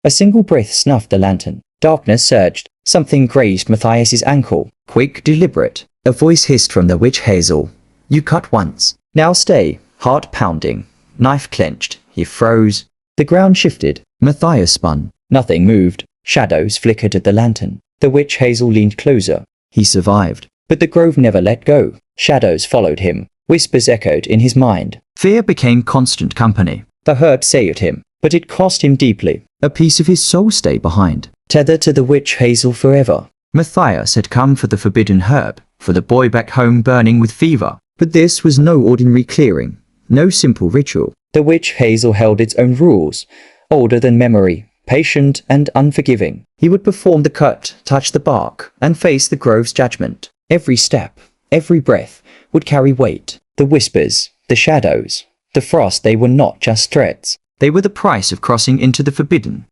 A single breath snuffed the lantern. Darkness surged. Something grazed Matthias's ankle. Quick, deliberate. A voice hissed from the witch Hazel. You cut once. Now stay. Heart pounding. Knife clenched. He froze. The ground shifted. Matthias spun. Nothing moved. Shadows flickered at the lantern. The witch Hazel leaned closer. He survived. But the grove never let go. Shadows followed him. Whispers echoed in his mind. Fear became constant company. The herb saved him, but it cost him deeply. A piece of his soul stayed behind, tethered to the witch Hazel forever. Matthias had come for the forbidden herb, for the boy back home burning with fever. But this was no ordinary clearing, no simple ritual. The witch Hazel held its own rules, older than memory, patient and unforgiving. He would perform the cut, touch the bark, and face the grove's judgment. Every step, every breath, would carry weight. The whispers, the shadows, the frost, they were not just threats. They were the price of crossing into the forbidden.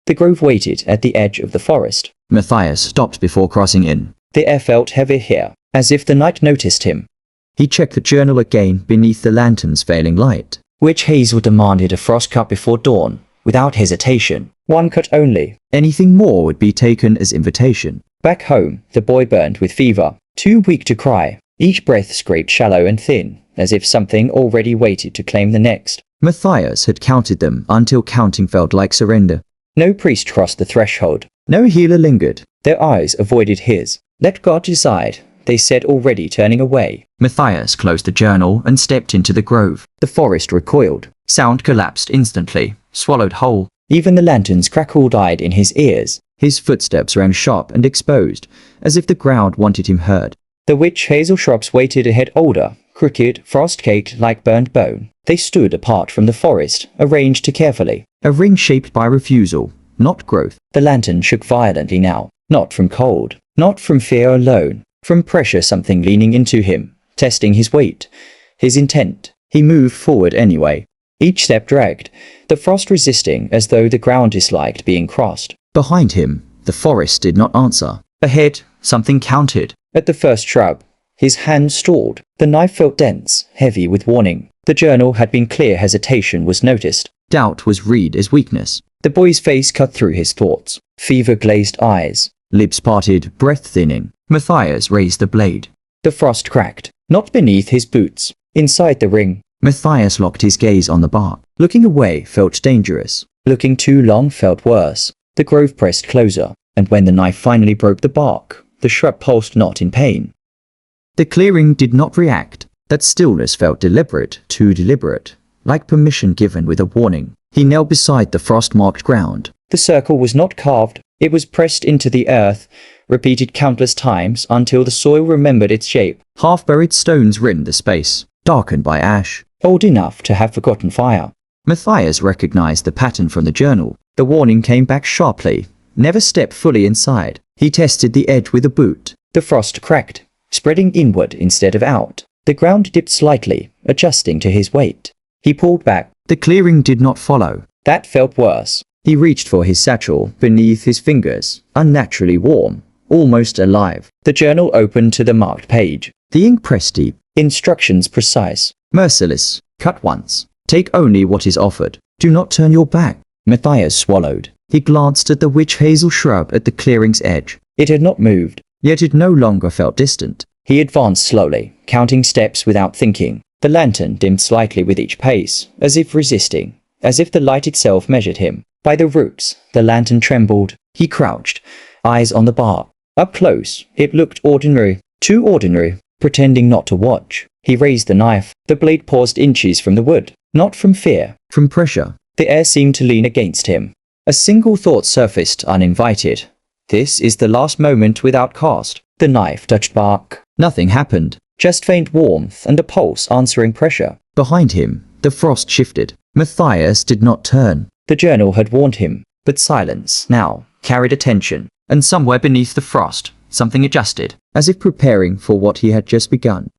The grove waited at the edge of the forest. Matthias stopped before crossing in. The air felt heavy here, as if the night noticed him. He checked the journal again beneath the lantern's failing light. Witch Hazel demanded a frost cut before dawn, without hesitation. One cut only. Anything more would be taken as invitation. Back home, the boy burned with fever, too weak to cry. Each breath scraped shallow and thin, as if something already waited to claim the next. Matthias had counted them until counting felt like surrender. No priest crossed the threshold. No healer lingered. Their eyes avoided his. Let God decide, they said, already turning away. Matthias closed the journal and stepped into the grove. The forest recoiled. Sound collapsed instantly, swallowed whole. Even the lantern's crackle died in his ears. His footsteps rang sharp and exposed, as if the ground wanted him heard. The witch Hazel shrubs waited ahead, older, crooked, frost-caked like burnt bone. They stood apart from the forest, arranged carefully. A ring shaped by refusal, not growth. The lantern shook violently now, not from cold, not from fear alone, from pressure, something leaning into him, testing his weight, his intent. He moved forward anyway. Each step dragged, the frost resisting as though the ground disliked being crossed. Behind him, the forest did not answer. Ahead, something counted. At the first shrub, his hand stalled. The knife felt dense, heavy with warning. The journal had been clear. Hesitation was noticed. Doubt was read as weakness. The boy's face cut through his thoughts. Fever-glazed eyes, lips parted, breath thinning. Matthias raised the blade. The frost cracked, not beneath his boots, inside the ring. Matthias locked his gaze on the bark. Looking away felt dangerous. Looking too long felt worse. The grove pressed closer, and when the knife finally broke the bark, the shrub pulsed, not in pain. The clearing did not react. That stillness felt deliberate, too deliberate, like permission given with a warning. He knelt beside the frost-marked ground. The circle was not carved, it was pressed into the earth, repeated countless times until the soil remembered its shape. Half-buried stones rimmed the space, darkened by ash, old enough to have forgotten fire. Matthias recognized the pattern from the journal. The warning came back sharply. Never step fully inside. He tested the edge with a boot. The frost cracked, spreading inward instead of out. The ground dipped slightly, adjusting to his weight. He pulled back. The clearing did not follow. That felt worse. He reached for his satchel beneath his fingers, unnaturally warm, almost alive. The journal opened to the marked page. The ink pressed deep. Instructions precise, merciless. Cut once. Take only what is offered. Do not turn your back. Matthias swallowed. He glanced at the witch hazel shrub at the clearing's edge. It had not moved, yet it no longer felt distant. He advanced slowly, counting steps without thinking. The lantern dimmed slightly with each pace, as if resisting, as if the light itself measured him. By the roots, the lantern trembled. He crouched, eyes on the bark. Up close, it looked ordinary, too ordinary, pretending not to watch. He raised the knife. The blade paused inches from the wood, not from fear, from pressure. The air seemed to lean against him. A single thought surfaced uninvited. This is the last moment without cost. The knife touched bark. Nothing happened. Just faint warmth and a pulse answering pressure. Behind him, the frost shifted. Matthias did not turn. The journal had warned him, but silence now carried attention. And somewhere beneath the frost, something adjusted, as if preparing for what he had just begun.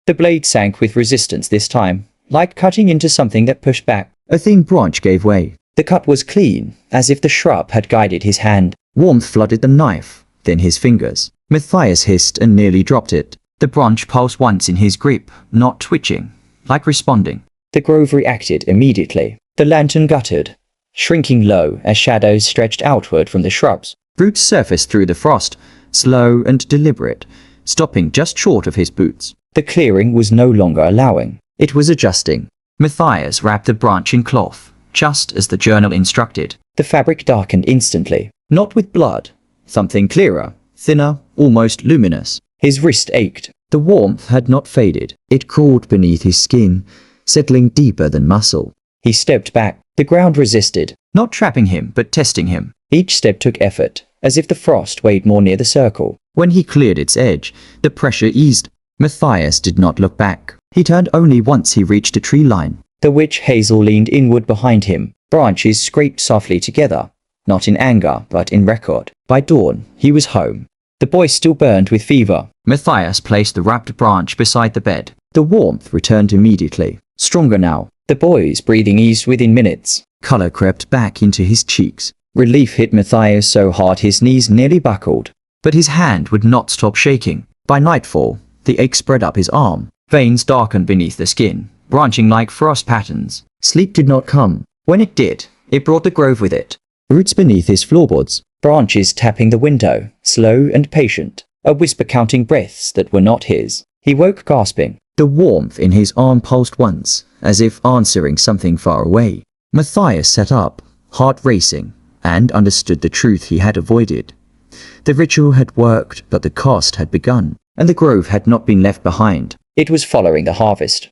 The blade sank with resistance this time, like cutting into something that pushed back. A thin branch gave way. The cut was clean, as if the shrub had guided his hand. Warmth flooded the knife, then his fingers. Matthias hissed and nearly dropped it. The branch pulsed once in his grip, not twitching, like responding. The grove reacted immediately. The lantern guttered, shrinking low as shadows stretched outward from the shrubs. Roots surfaced through the frost, slow and deliberate, stopping just short of his boots. The clearing was no longer allowing. It was adjusting. Matthias wrapped the branch in cloth, just as the journal instructed. The fabric darkened instantly, not with blood. Something clearer, thinner, almost luminous. His wrist ached. The warmth had not faded. It crawled beneath his skin, settling deeper than muscle. He stepped back. The ground resisted, not trapping him, but testing him. Each step took effort, as if the frost weighed more near the circle. When he cleared its edge, the pressure eased. Matthias did not look back. He turned only once he reached a tree line. The witch Hazel leaned inward behind him. Branches scraped softly together, not in anger, but in record. By dawn, he was home. The boy still burned with fever. Matthias placed the wrapped branch beside the bed. The warmth returned immediately, stronger now. The boy's breathing eased within minutes. Color crept back into his cheeks. Relief hit Matthias so hard his knees nearly buckled. But his hand would not stop shaking. By nightfall, the ache spread up his arm. Veins darkened beneath the skin, branching like frost patterns. Sleep did not come. When it did, it brought the grove with it. Roots beneath his floorboards, branches tapping the window, slow and patient. A whisper counting breaths that were not his. He woke gasping. The warmth in his arm pulsed once, as if answering something far away. Matthias sat up, heart racing, and understood the truth he had avoided. The ritual had worked, but the cost had begun, and the grove had not been left behind. It was following the harvest.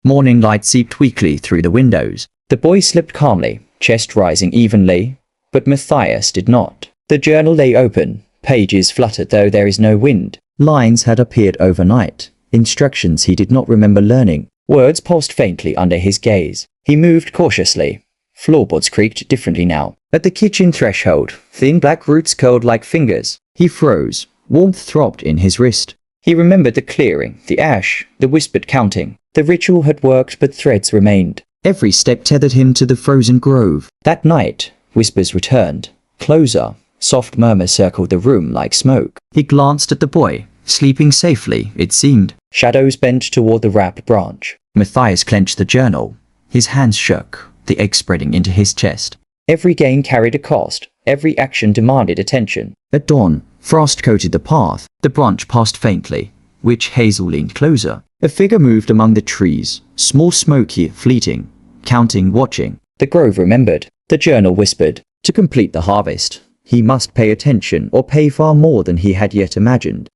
Morning light seeped weakly through the windows. The boy slept calmly, chest rising evenly, but Matthias did not. The journal lay open, pages fluttered though there is no wind. Lines had appeared overnight. Instructions he did not remember learning. Words pulsed faintly under his gaze. He moved cautiously. Floorboards creaked differently now. At the kitchen threshold, thin black roots curled like fingers. He froze. Warmth throbbed in his wrist. He remembered the clearing, the ash, the whispered counting. The ritual had worked, but threads remained. Every step tethered him to the frozen grove. That night, whispers returned. Closer. Soft murmurs circled the room like smoke. He glanced at the boy, sleeping safely, it seemed. Shadows bent toward the wrapped branch. Matthias clenched the journal. His hands shook, the ache spreading into his chest. Every gain carried a cost. Every action demanded attention. At dawn, frost coated the path. The branch passed faintly. Witch Hazel leaned closer. A figure moved among the trees, small, smoky, fleeting, counting, watching. The grove remembered. The journal whispered. To complete the harvest, he must pay attention or pay far more than he had yet imagined.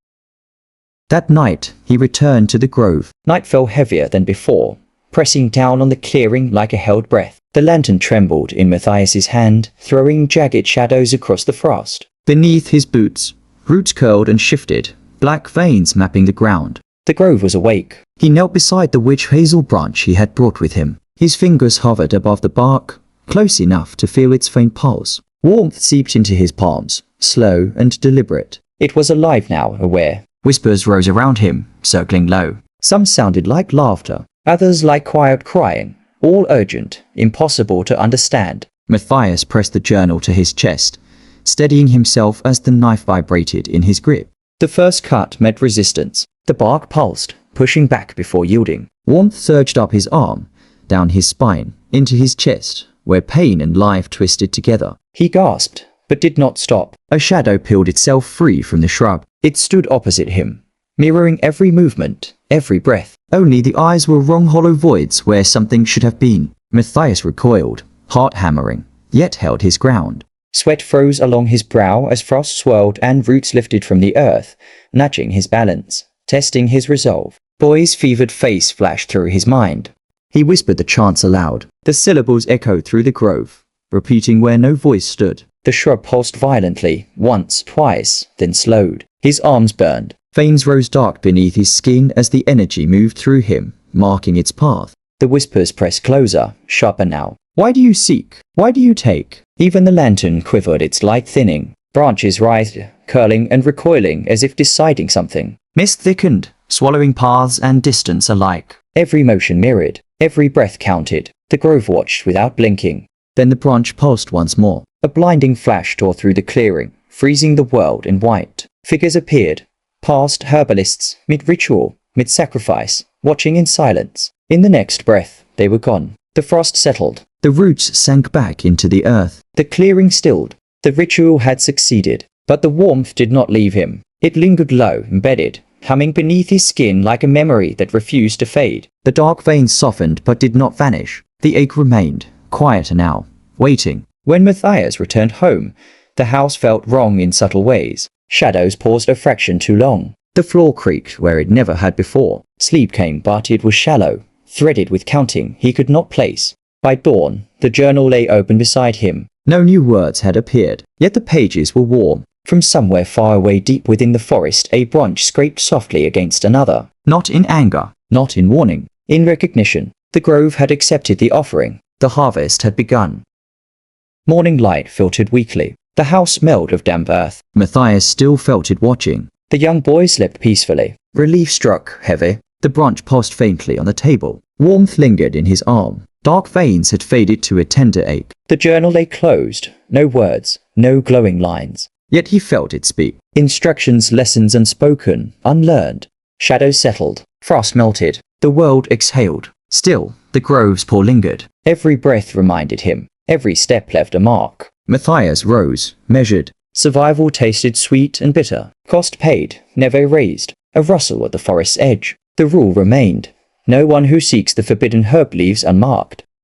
That night, he returned to the grove. Night fell heavier than before, pressing down on the clearing like a held breath. The lantern trembled in Matthias's hand, throwing jagged shadows across the frost. Beneath his boots, roots curled and shifted, black veins mapping the ground. The grove was awake. He knelt beside the witch hazel branch he had brought with him. His fingers hovered above the bark, close enough to feel its faint pulse. Warmth seeped into his palms, slow and deliberate. It was alive now, aware. Whispers rose around him, circling low. Some sounded like laughter, others like quiet crying, all urgent, impossible to understand. Matthias pressed the journal to his chest, steadying himself as the knife vibrated in his grip. The first cut met resistance. The bark pulsed, pushing back before yielding. Warmth surged up his arm, down his spine, into his chest, where pain and life twisted together. He gasped, but did not stop. A shadow peeled itself free from the shrub. It stood opposite him, mirroring every movement, every breath. Only the eyes were wrong, hollow voids where something should have been. Matthias recoiled, heart hammering, yet held his ground. Sweat froze along his brow as frost swirled and roots lifted from the earth, nudging his balance, testing his resolve. Boy's fevered face flashed through his mind. He whispered the chants aloud. The syllables echoed through the grove, repeating where no voice stood. The shrub pulsed violently, once, twice, then slowed. His arms burned. Veins rose dark beneath his skin as the energy moved through him, marking its path. The whispers pressed closer, sharper now. Why do you seek? Why do you take? Even the lantern quivered, its light thinning. Branches writhed, curling and recoiling as if deciding something. Mist thickened, swallowing paths and distance alike. Every motion mirrored, every breath counted. The grove watched without blinking. Then the branch pulsed once more. A blinding flash tore through the clearing, freezing the world in white. Figures appeared, past herbalists, mid-ritual, mid-sacrifice, watching in silence. In the next breath, they were gone. The frost settled. The roots sank back into the earth. The clearing stilled. The ritual had succeeded. But the warmth did not leave him. It lingered low, embedded, humming beneath his skin like a memory that refused to fade. The dark veins softened but did not vanish. The ache remained, quieter now, waiting. When Matthias returned home, the house felt wrong in subtle ways. Shadows paused a fraction too long. The floor creaked where it never had before. Sleep came, but it was shallow, threaded with counting he could not place. By dawn, the journal lay open beside him. No new words had appeared, yet the pages were warm. From somewhere far away deep within the forest, a branch scraped softly against another. Not in anger, not in warning, in recognition. The grove had accepted the offering. The harvest had begun. Morning light filtered weakly. The house smelled of damp earth. Matthias still felt it watching. The young boy slept peacefully. Relief struck heavy. The branch paused faintly on the table. Warmth lingered in his arm. Dark veins had faded to a tender ache. The journal lay closed. No words, no glowing lines. Yet he felt it speak. Instructions, lessons unspoken, unlearned. Shadows settled. Frost melted. The world exhaled. Still, the grove's pour lingered. Every breath reminded him. Every step left a mark. Matthias rose, measured. Survival tasted sweet and bitter. Cost paid, never erased. A rustle at the forest's edge. The rule remained. No one who seeks the forbidden herb leaves unmarked.